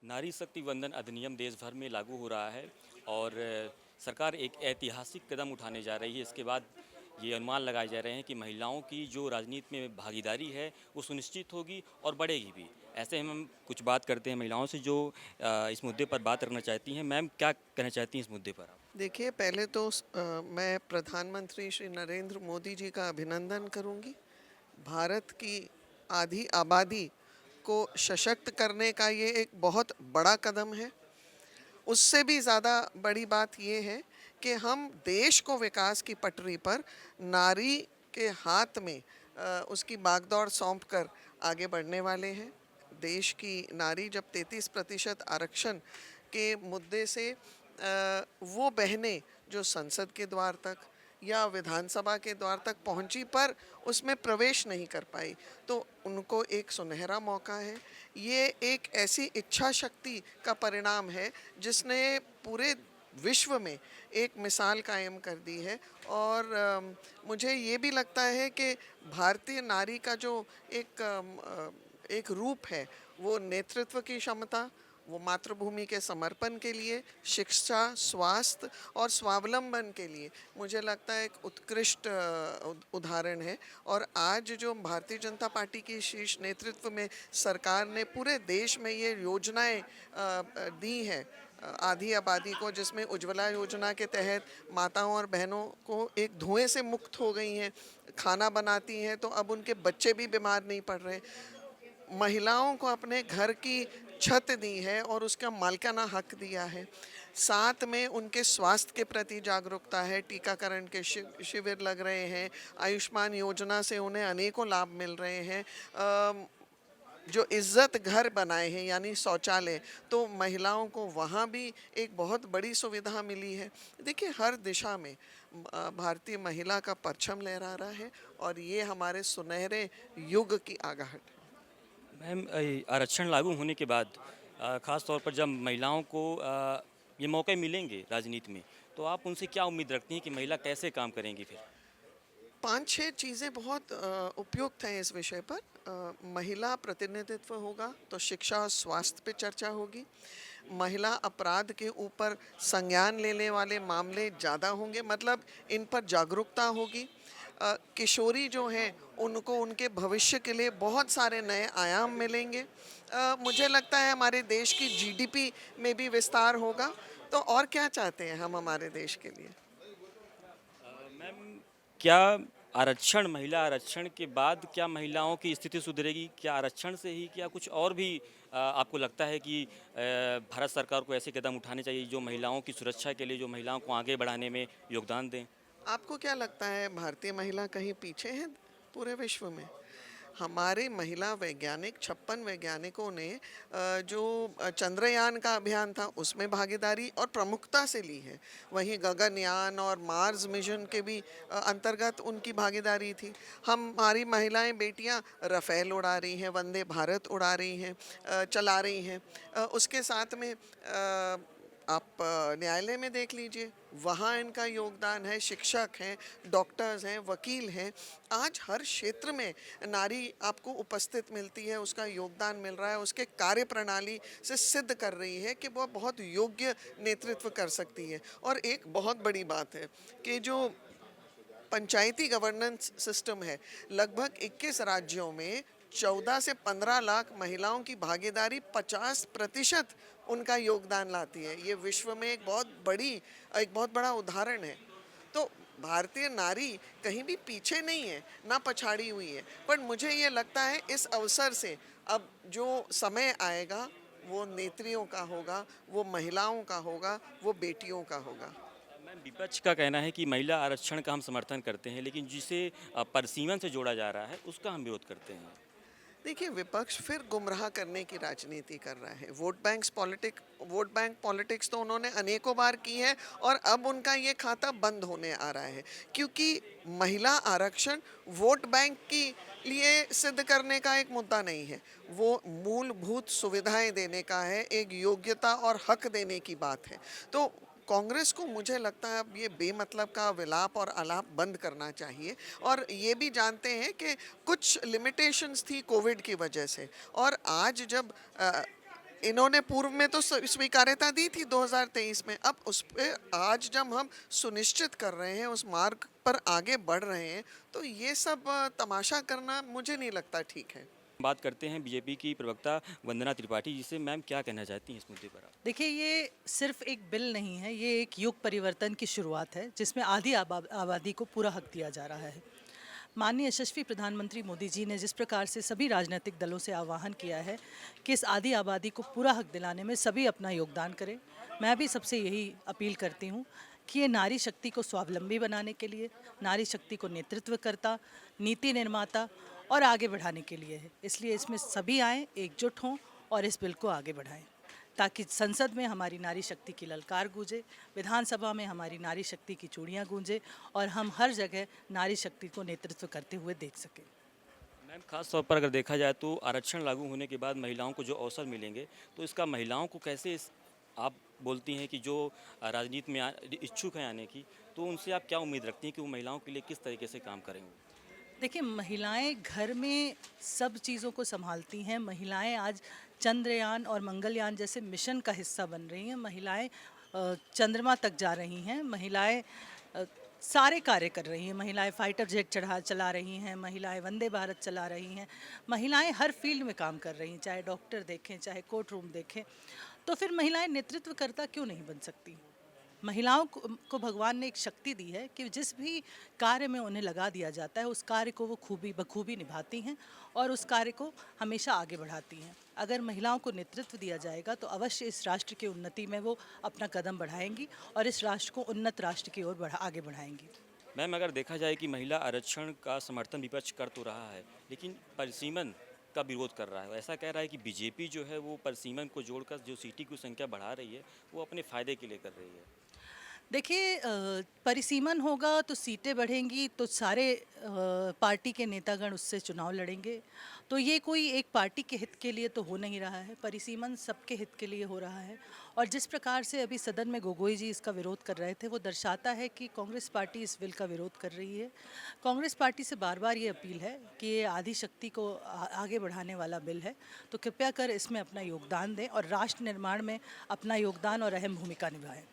नारी शक्ति वंदन अधिनियम देश भर में लागू हो रहा है और सरकार एक ऐतिहासिक कदम उठाने जा रही है। इसके बाद ये अनुमान लगाए जा रहे हैं कि महिलाओं की जो राजनीति में भागीदारी है वो सुनिश्चित होगी और बढ़ेगी भी। ऐसे हम कुछ बात करते हैं महिलाओं से जो इस मुद्दे पर बात करना चाहती हैं। मैम, क्या कहना चाहती हैं इस मुद्दे पर आप? देखिए, पहले तो मैं प्रधानमंत्री श्री नरेंद्र मोदी जी का अभिनंदन करूंगी। भारत की आधी आबादी को सशक्त करने का ये एक बहुत बड़ा कदम है। उससे भी ज़्यादा बड़ी बात ये है कि हम देश को विकास की पटरी पर नारी के हाथ में उसकी बागडोर सौंप कर आगे बढ़ने वाले हैं। देश की नारी जब 33% आरक्षण के मुद्दे से वो बहनें जो संसद के द्वार तक या विधानसभा के द्वार तक पहुंची पर उसमें प्रवेश नहीं कर पाई, तो उनको एक सुनहरा मौका है। ये एक ऐसी इच्छा शक्ति का परिणाम है जिसने पूरे विश्व में एक मिसाल कायम कर दी है। और मुझे ये भी लगता है कि भारतीय नारी का जो एक रूप है, वो नेतृत्व की क्षमता, वो मातृभूमि के समर्पण के लिए, शिक्षा, स्वास्थ्य और स्वावलंबन के लिए मुझे लगता है एक उत्कृष्ट उदाहरण है। और आज जो भारतीय जनता पार्टी की शीर्ष नेतृत्व में सरकार ने पूरे देश में ये योजनाएं दी हैं आधी आबादी को, जिसमें उज्ज्वला योजना के तहत माताओं और बहनों को एक धुएं से मुक्त हो गई हैं, खाना बनाती हैं तो अब उनके बच्चे भी बीमार नहीं पड़ रहे। महिलाओं को अपने घर की छत दी है और उसका मालिकाना हक दिया है। साथ में उनके स्वास्थ्य के प्रति जागरूकता है, टीकाकरण के शिविर लग रहे हैं, आयुष्मान योजना से उन्हें अनेकों लाभ मिल रहे हैं। जो इज्जत घर बनाए हैं यानी शौचालय, तो महिलाओं को वहाँ भी एक बहुत बड़ी सुविधा मिली है। देखिए, हर दिशा में भारतीय महिला का परचम लहरा रहा है और ये हमारे सुनहरे युग की आगाहट है। मैम, आरक्षण लागू होने के बाद ख़ास तौर पर जब महिलाओं को ये मौके मिलेंगे राजनीति में, तो आप उनसे क्या उम्मीद रखती हैं कि महिला कैसे काम करेंगी फिर? 5-6 चीज़ें बहुत उपयुक्त हैं इस विषय पर। महिला प्रतिनिधित्व होगा तो शिक्षा और स्वास्थ्य पे चर्चा होगी। महिला अपराध के ऊपर संज्ञान लेने वाले मामले ज़्यादा होंगे, मतलब इन पर जागरूकता होगी। किशोरी जो हैं उनको उनके भविष्य के लिए बहुत सारे नए आयाम मिलेंगे। मुझे लगता है हमारे देश की जीडीपी में भी विस्तार होगा। तो और क्या चाहते हैं हम हमारे देश के लिए? मैम, क्या महिला आरक्षण के बाद क्या महिलाओं की स्थिति सुधरेगी? क्या आरक्षण से ही, क्या कुछ और भी आपको लगता है कि भारत सरकार को ऐसे कदम उठाने चाहिए जो महिलाओं की सुरक्षा के लिए, जो महिलाओं को आगे बढ़ाने में योगदान दें? आपको क्या लगता है भारतीय महिला कहीं पीछे है पूरे विश्व में? हमारे महिला वैज्ञानिक 56 वैज्ञानिकों ने जो चंद्रयान का अभियान था उसमें भागीदारी और प्रमुखता से ली है। वहीं गगनयान और मार्स मिशन के भी अंतर्गत उनकी भागीदारी थी। हमारी महिलाएं बेटियां रफ़ेल उड़ा रही हैं, वंदे भारत उड़ा रही हैं, चला रही हैं। उसके साथ में आप न्यायालय में देख लीजिए, वहाँ इनका योगदान है। शिक्षक हैं, डॉक्टर्स हैं, वकील हैं। आज हर क्षेत्र में नारी आपको उपस्थित मिलती है, उसका योगदान मिल रहा है, उसके कार्य प्रणाली से सिद्ध कर रही है कि वह बहुत योग्य नेतृत्व कर सकती है। और एक बहुत बड़ी बात है कि जो पंचायती गवर्नेंस सिस्टम है, लगभग 21 राज्यों में 14 से 15 लाख महिलाओं की भागीदारी 50% उनका योगदान लाती है। ये विश्व में एक बहुत बड़ा उदाहरण है। तो भारतीय नारी कहीं भी पीछे नहीं है, ना पछाड़ी हुई है। पर मुझे ये लगता है इस अवसर से अब जो समय आएगा वो नेत्रियों का होगा, वो महिलाओं का होगा, वो बेटियों का होगा। मैम, विपक्ष का कहना है कि महिला आरक्षण का हम समर्थन करते हैं, लेकिन जिसे परिसीमन से जोड़ा जा रहा है उसका हम विरोध करते हैं। देखिए, विपक्ष फिर गुमराह करने की राजनीति कर रहा है। वोट बैंक पॉलिटिक्स तो उन्होंने अनेकों बार की है और अब उनका ये खाता बंद होने आ रहा है, क्योंकि महिला आरक्षण वोट बैंक की लिए सिद्ध करने का एक मुद्दा नहीं है। वो मूलभूत सुविधाएं देने का है, एक योग्यता और हक देने की बात है। तो कांग्रेस को मुझे लगता है अब ये बेमतलब का विलाप और आलाप बंद करना चाहिए। और ये भी जानते हैं कि कुछ लिमिटेशंस थी कोविड की वजह से, और आज जब इन्होंने पूर्व में तो स्वीकार्यता दी थी 2023 में। अब उस पे आज जब हम सुनिश्चित कर रहे हैं, उस मार्ग पर आगे बढ़ रहे हैं, तो ये सब तमाशा करना मुझे नहीं लगता ठीक है। बात करते हैं बीजेपी की प्रवक्ता वंदना त्रिपाठी जी से। मैम, क्या कहना चाहती हैं इस मुद्दे पर आप? देखिए, ये सिर्फ एक बिल नहीं है, ये एक युग परिवर्तन की शुरुआत है जिसमें आधी आबादी को पूरा हक दिया जा रहा है। माननीय यशस्वी प्रधानमंत्री मोदी जी ने जिस प्रकार से सभी राजनीतिक दलों से आह्वान किया है कि इस आधी आबादी को पूरा हक दिलाने में सभी अपना योगदान करें, मैं भी सबसे यही अपील करती हूँ कि ये नारी शक्ति को स्वावलंबी बनाने के लिए, नारी शक्ति को नेतृत्वकर्ता, नीति निर्माता और आगे बढ़ाने के लिए है। इसलिए इसमें सभी आएँ, एकजुट हों और इस बिल को आगे बढ़ाएं, ताकि संसद में हमारी नारी शक्ति की ललकार गूंजे, विधानसभा में हमारी नारी शक्ति की चूड़ियाँ गूंजे और हम हर जगह नारी शक्ति को नेतृत्व करते हुए देख सकें। मैम, खास तौर पर अगर देखा जाए तो आरक्षण लागू होने के बाद महिलाओं को जो अवसर मिलेंगे, तो इसका महिलाओं को कैसे आप बोलती हैं कि जो राजनीति में इच्छुक हैं आने की, तो उनसे आप क्या उम्मीद रखती हैं कि वो महिलाओं के लिए किस तरीके से काम करेंगे? देखिए, महिलाएं घर में सब चीज़ों को संभालती हैं। महिलाएं आज चंद्रयान और मंगलयान जैसे मिशन का हिस्सा बन रही हैं। महिलाएं चंद्रमा तक जा रही हैं। महिलाएं सारे कार्य कर रही हैं। महिलाएं फाइटर जेट चला रही हैं। महिलाएं वंदे भारत चला रही हैं। महिलाएं हर फील्ड में काम कर रही हैं, चाहे डॉक्टर देखें, चाहे कोर्ट रूम देखें। तो फिर महिलाएं नेतृत्वकर्ता क्यों नहीं बन सकती? महिलाओं को भगवान ने एक शक्ति दी है कि जिस भी कार्य में उन्हें लगा दिया जाता है, उस कार्य को वो बखूबी निभाती हैं और उस कार्य को हमेशा आगे बढ़ाती हैं। अगर महिलाओं को नेतृत्व दिया जाएगा तो अवश्य इस राष्ट्र की उन्नति में वो अपना कदम बढ़ाएंगी और इस राष्ट्र को उन्नत राष्ट्र की ओर आगे बढ़ाएंगी। मैम, अगर देखा जाए कि महिला आरक्षण का समर्थन विपक्ष कर तो रहा है, लेकिन परिसीमन का विरोध कर रहा है। ऐसा कह रहा है कि बीजेपी जो है वो परिसीमन को जोड़कर जो सीटी की संख्या बढ़ा रही है, वो अपने फ़ायदे के लिए कर रही है। देखिए, परिसीमन होगा तो सीटें बढ़ेंगी, तो सारे पार्टी के नेतागण उससे चुनाव लड़ेंगे। तो ये कोई एक पार्टी के हित के लिए तो हो नहीं रहा है, परिसीमन सबके हित के लिए हो रहा है। और जिस प्रकार से अभी सदन में गोगोई जी इसका विरोध कर रहे थे, वो दर्शाता है कि कांग्रेस पार्टी इस बिल का विरोध कर रही है। कांग्रेस पार्टी से बार बार ये अपील है कि ये आदि शक्ति को आगे बढ़ाने वाला बिल है, तो कृपया कर इसमें अपना योगदान दें और राष्ट्र निर्माण में अपना योगदान और अहम भूमिका निभाएं।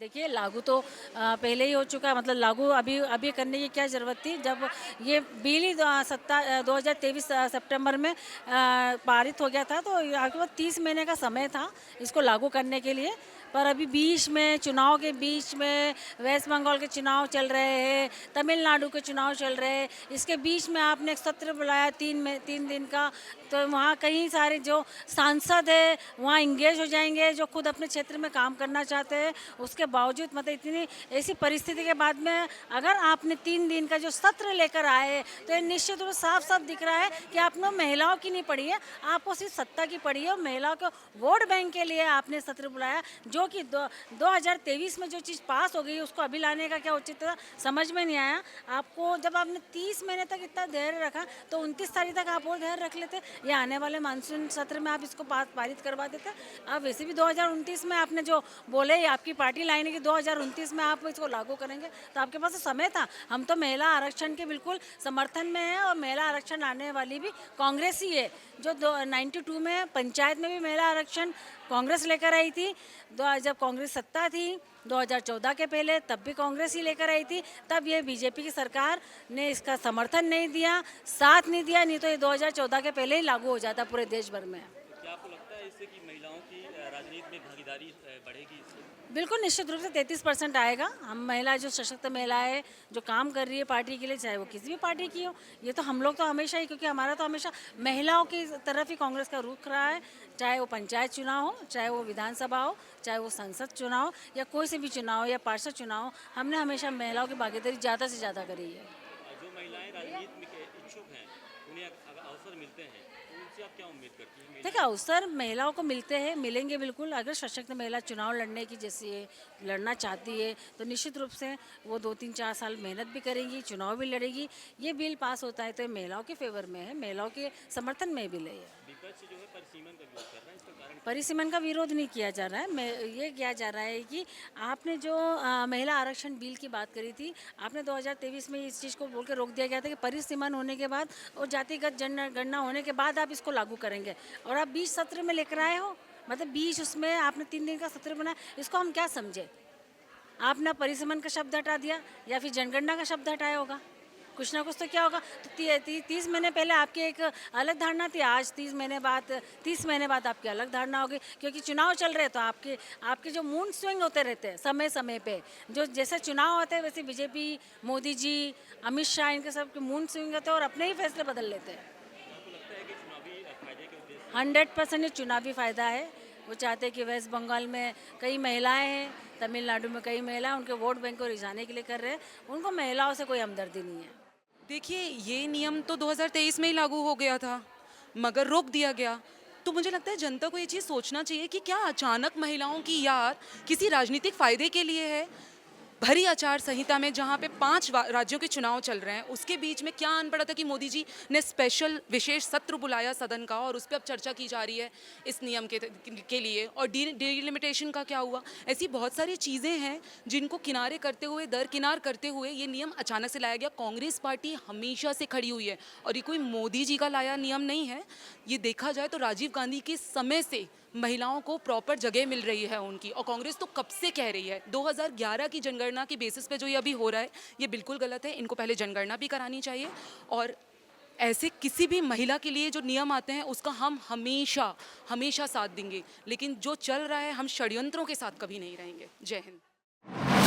देखिए, लागू तो पहले ही हो चुका है, मतलब लागू अभी अभी करने की क्या ज़रूरत थी, जब ये बिल ही 2023 सितंबर में पारित हो गया था, तो आपके पास 30 महीने का समय था इसको लागू करने के लिए। पर अभी बीच में, चुनाव के बीच में वेस्ट बंगाल के चुनाव चल रहे हैं, तमिलनाडु के चुनाव चल रहे हैं, इसके बीच में आपने एक सत्र बुलाया 3 दिन का, तो वहाँ कई सारे जो सांसद है वहाँ इंगेज हो जाएंगे, जो खुद अपने क्षेत्र में काम करना चाहते हैं। उसके बावजूद मतलब इतनी ऐसी परिस्थिति के बाद में अगर आपने 3 दिन का जो सत्र लेकर आए, तो ये निश्चित रूप से साफ साफ दिख रहा है कि आपने महिलाओं की नहीं पड़ी है, आपको सिर्फ सत्ता की पड़ी है और महिलाओं को वोट बैंक के लिए आपने सत्र बुलाया। जो कि 2023 में जो चीज़ पास हो गई उसको अभी लाने का क्या उचित था, समझ में नहीं आया आपको। जब आपने 30 महीने तक इतना धैर्य रखा तो 29 तारीख तक आप और धैर्य रख लेते, या आने वाले मानसून सत्र में आप इसको पारित करवा देते। अब वैसे भी 2029 में आपने जो बोले आपकी पार्टी लाइन है कि 2029 में आप इसको लागू करेंगे, तो आपके पास तो समय था। हम तो महिला आरक्षण के बिल्कुल समर्थन में है और महिला आरक्षण लाने वाली भी कांग्रेस ही है। जो 92 में पंचायत में भी महिला आरक्षण कांग्रेस लेकर आई थी, जब कांग्रेस सत्ता थी 2014 के पहले, तब भी कांग्रेस ही लेकर आई थी। तब ये बीजेपी की सरकार ने इसका समर्थन नहीं दिया, साथ नहीं दिया, नहीं तो ये 2014 के पहले ही लागू हो जाता पूरे देश भर में। क्या आपको लगता है इससे कि महिलाओं की राजनीति में भागीदारी बढ़ेगी इससे? बिल्कुल, निश्चित रूप से 33% आएगा। हम महिला, जो सशक्त महिला है, जो काम कर रही है पार्टी के लिए, चाहे वो किसी भी पार्टी की हो, ये तो हम लोग तो हमेशा ही, क्योंकि हमारा तो हमेशा महिलाओं की तरफ ही कांग्रेस का रुख रहा है। चाहे वो पंचायत चुनाव हो, चाहे वो विधानसभा हो, चाहे वो संसद चुनाव या कोई से भी चुनाव या पार्षद चुनाव, हमने हमेशा महिलाओं की भागीदारी ज़्यादा से ज़्यादा करी है। जो महिलाएं राजनीति में इच्छुक हैं, उन्हें अगर अवसर मिलते हैं, तो उनसे आप क्या उम्मीद करती हैं? देखिए, अवसर महिलाओं को मिलते हैं, मिलेंगे बिल्कुल। अगर सशक्त महिला चुनाव लड़ने की जैसी है, लड़ना चाहती है, तो निश्चित रूप से वो 2-3-4 साल मेहनत भी करेंगी, चुनाव भी लड़ेगी। ये बिल पास होता है तो ये महिलाओं के फेवर में है, महिलाओं के समर्थन में बिल है। विपक्ष जो है परिसीमन का विरोध कर रहा है, इसका कारण? परिसीमन का विरोध नहीं किया जा रहा है, ये किया जा रहा है कि आपने जो महिला आरक्षण बिल की बात करी थी, आपने 2023 में इस चीज़ को बोल के रोक दिया गया था कि परिसीमन होने के बाद और जातिगत जनगणना होने के बाद आप इसको लागू करेंगे, और आप बीच सत्र में लेकर आए हो। मतलब बीच उसमें आपने 3 दिन का सत्र बनाया, इसको हम क्या समझे? आपने परिसमन का शब्द हटा दिया या फिर जनगणना का शब्द हटाया होगा, कुछ ना कुछ तो क्या होगा। तो 30 महीने पहले आपकी एक अलग धारणा थी, आज 30 महीने बाद आपकी अलग धारणा होगी, क्योंकि चुनाव चल रहे हैं। तो आपके जो मूड स्विंग होते रहते हैं समय समय पे, जो जैसे चुनाव होते हैं वैसे बीजेपी, मोदी जी, अमित शाह, इनके सब के मूड स्विंग होते हैं और अपने ही फैसले बदल लेते हैं। 100% ये चुनावी फ़ायदा है। वो चाहते हैं कि वेस्ट बंगाल में कई महिलाएं हैं, तमिलनाडु में कई महिलाएं उनके वोट बैंक को रिझाने के लिए कर रहे हैं। उनको महिलाओं से कोई हमदर्दी नहीं है। देखिए, ये नियम तो 2023 में ही लागू हो गया था, मगर रोक दिया गया। तो मुझे लगता है जनता को ये चीज़ सोचना चाहिए कि क्या अचानक महिलाओं की याद किसी राजनीतिक फ़ायदे के लिए है। भरी आचार संहिता में जहाँ पे 5 राज्यों के चुनाव चल रहे हैं, उसके बीच में क्या आन पड़ा था कि मोदी जी ने स्पेशल विशेष सत्र बुलाया सदन का और उस पर अब चर्चा की जा रही है इस नियम के लिए। और डिलिमिटेशन का क्या हुआ? ऐसी बहुत सारी चीज़ें हैं जिनको किनारे करते हुए, दरकिनार करते हुए ये नियम अचानक से लाया गया। कांग्रेस पार्टी हमेशा से खड़ी हुई है और ये कोई मोदी जी का लाया नियम नहीं है। ये देखा जाए तो राजीव गांधी के समय से महिलाओं को प्रॉपर जगह मिल रही है उनकी, और कांग्रेस तो कब से कह रही है। 2011 की जनगणना की बेसिस पे जो ये अभी हो रहा है ये बिल्कुल गलत है। इनको पहले जनगणना भी करानी चाहिए और ऐसे किसी भी महिला के लिए जो नियम आते हैं उसका हम हमेशा साथ देंगे, लेकिन जो चल रहा है हम षड्यंत्रों के साथ कभी नहीं रहेंगे। जय हिंद।